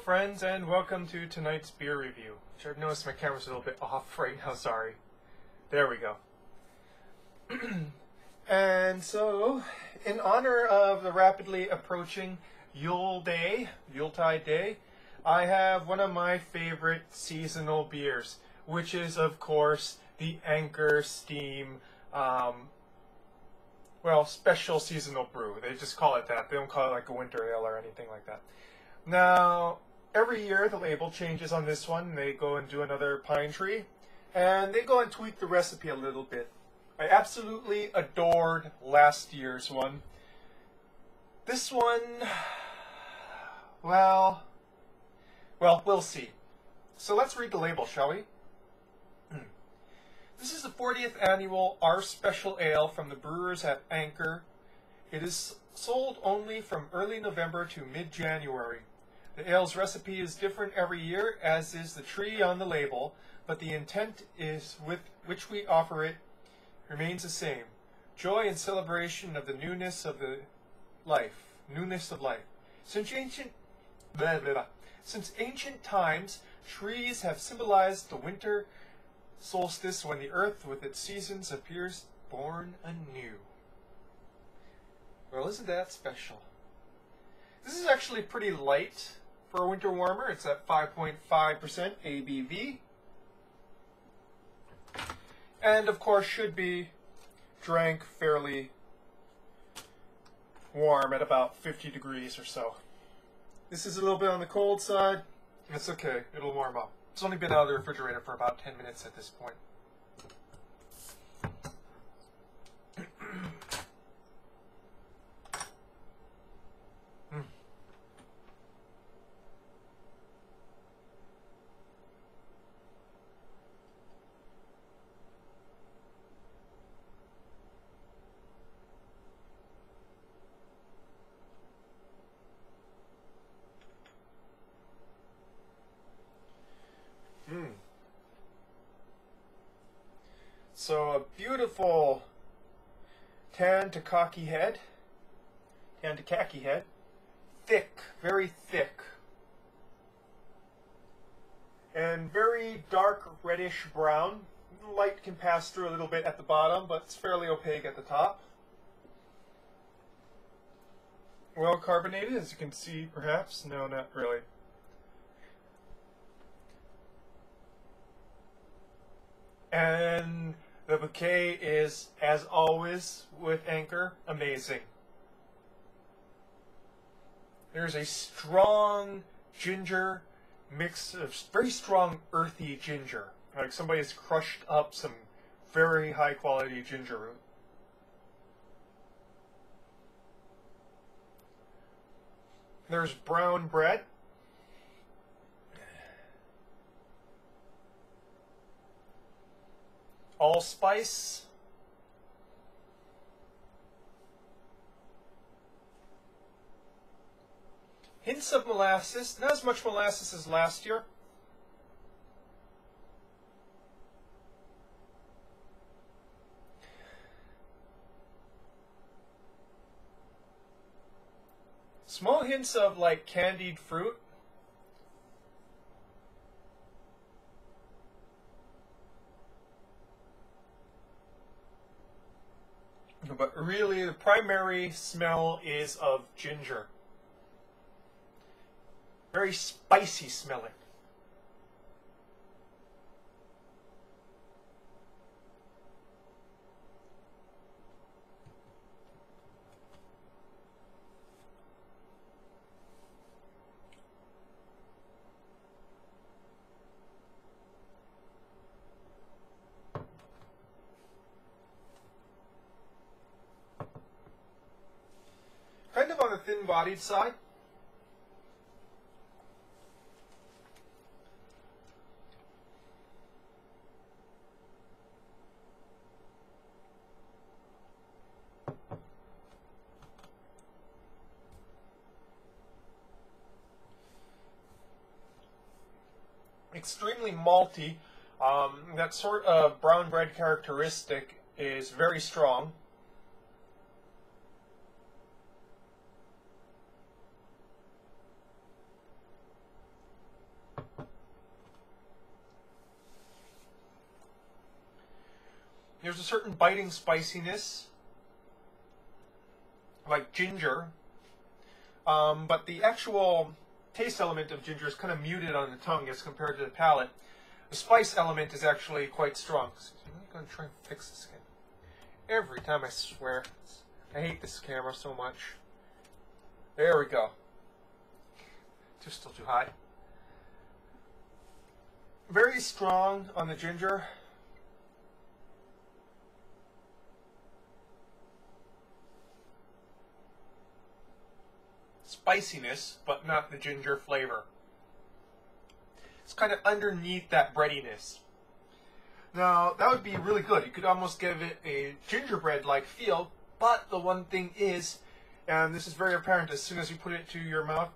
friends, and welcome to tonight's beer review. Which I've noticed my camera's a little bit off right now, sorry. There we go. And so, in honor of the rapidly approaching Yuletide Day, I have one of my favorite seasonal beers, which is, of course, the Anchor Steam, special seasonal brew. They just call it that. They don't call it like a winter ale or anything like that. Now, every year the label changes on this one. They go and do another pine tree, and they go and tweak the recipe a little bit. I absolutely adored last year's one. This one, well, we'll see. So let's read the label, shall we? This is the 40th annual Our Special Ale from the brewers at Anchor. It is sold only from early November to mid-January. The ale's recipe is different every year, as is the tree on the label, but the intent is with which we offer it remains the same. Joy and celebration of the newness of life. Since ancient times, trees have symbolized the winter solstice when the earth with its seasons appears born anew. Well, isn't that special? This is actually pretty light for a winter warmer. It's at 5.5% ABV. And of course should be drank fairly warm at about 50 degrees or so. This is a little bit on the cold side. It's okay, it'll warm up. It's only been out of the refrigerator for about 10 minutes at this point. So a beautiful tan to khaki head, thick, very thick, and very dark reddish brown. Light can pass through a little bit at the bottom, but it's fairly opaque at the top. Well carbonated, as you can see, perhaps. No, not really. And the bouquet is, as always with Anchor, amazing. There's a strong ginger mix of very strong earthy ginger. Like somebody's crushed up some very high quality ginger root. There's brown bread. Allspice, hints of molasses, not as much molasses as last year. Small hints of like candied fruit. But really, the primary smell is of ginger. Very spicy smelling. Kind of on the thin-bodied side. Extremely malty. That sort of brown bread characteristic is very strong. there's a certain biting spiciness, like ginger, but the actual taste element of ginger is kind of muted on the tongue as compared to the palate. The spice element is actually quite strong. So I'm going to try and fix this again. Every time I swear. I hate this camera so much. There we go. Just still too high. Very strong on the ginger. Spiciness, but not the ginger flavor. It's kind of underneath that breadiness. Now, that would be really good. You could almost give it a gingerbread-like feel, but the one thing is, and this is very apparent as soon as you put it to your mouth,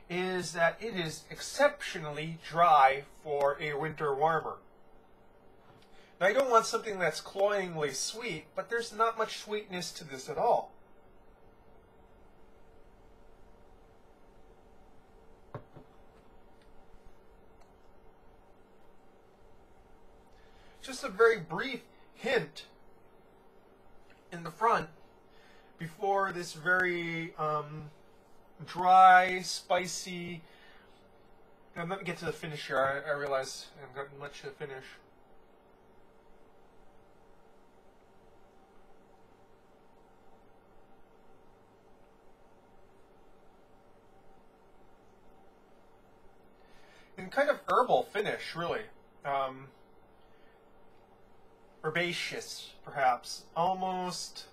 is that it is exceptionally dry for a winter warmer. Now, I don't want something that's cloyingly sweet, but there's not much sweetness to this at all. Just a very brief hint in the front before this very dry, spicy. Now, let me get to the finish here. I realize I haven't gotten much to finish. And kind of herbal finish, really. Herbaceous, perhaps. Almost.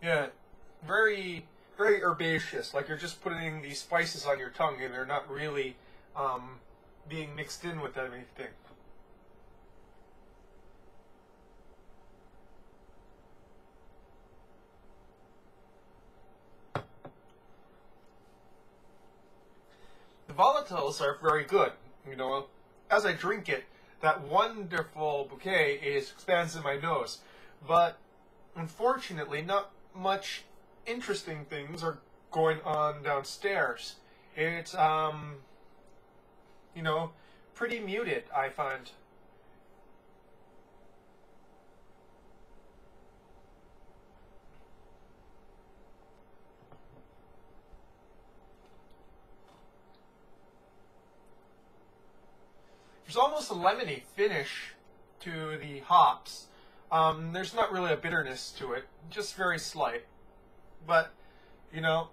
Yeah, very, very herbaceous. Like you're just putting these spices on your tongue and they're not really being mixed in with anything. The volatiles are very good. You know, as I drink it, that wonderful bouquet expands in my nose. But unfortunately, not much interesting things are going on downstairs. It's, you know, pretty muted, I find. There's almost a lemony finish to the hops. There's not really a bitterness to it, just very slight. But, you know,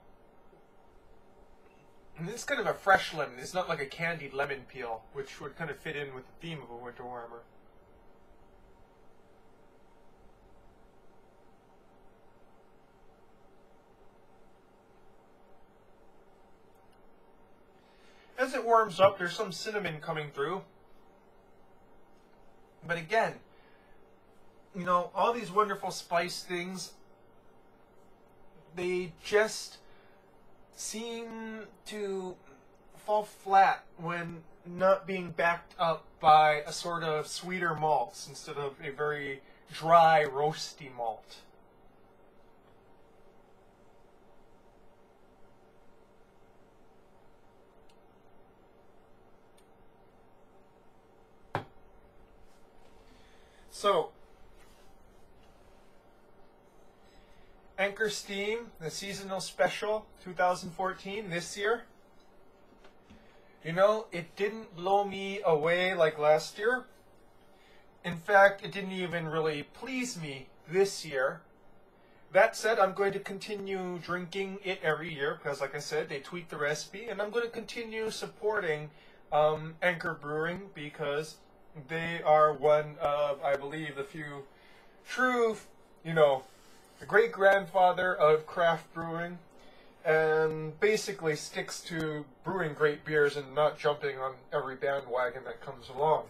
and it's kind of a fresh lemon. It's not like a candied lemon peel, which would kind of fit in with the theme of a winter warmer. As it warms up, there's some cinnamon coming through. But again, you know, all these wonderful spice things, they just seem to fall flat when not being backed up by a sort of sweeter malt instead of a very dry, roasty malt. So, Anchor Steam, the seasonal special 2014 this year. You know, it didn't blow me away like last year. In fact, it didn't even really please me this year. That said, I'm going to continue drinking it every year because, like I said, they tweak the recipe, and I'm going to continue supporting Anchor Brewing because they are one of, I believe, the few true, you know, the great-grandfather of craft brewing, and basically sticks to brewing great beers and not jumping on every bandwagon that comes along.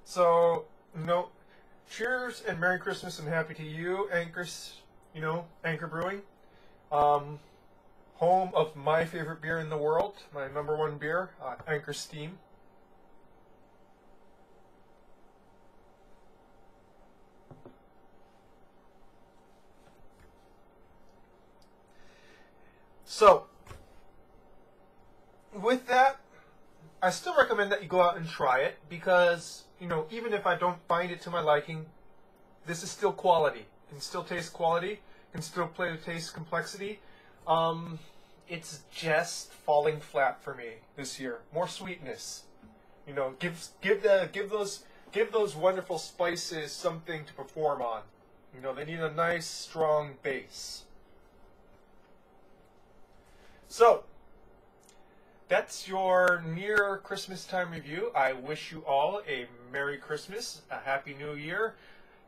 So, you know, cheers and Merry Christmas and Happy to you, Anchor Brewing. Home of my favorite beer in the world, my #1 beer, Anchor Steam. So, with that, I still recommend that you go out and try it because, you know, even if I don't find it to my liking, this is still quality. It can still taste quality, can still play with taste complexity. It's just falling flat for me this year. More sweetness. You know, give those wonderful spices something to perform on. You know, they need a nice strong base. So, that's your near Christmas time review. I wish you all a Merry Christmas, a Happy New Year,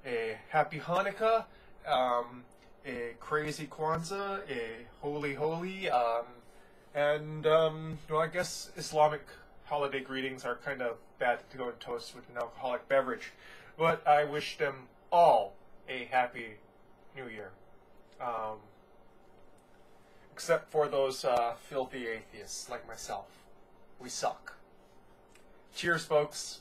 a Happy Hanukkah, a Crazy Kwanzaa, a Holy Holy, and well, I guess Islamic holiday greetings are kind of bad to go and toast with an alcoholic beverage. But I wish them all a Happy New Year. Except for those filthy atheists like myself. We suck. Cheers, folks.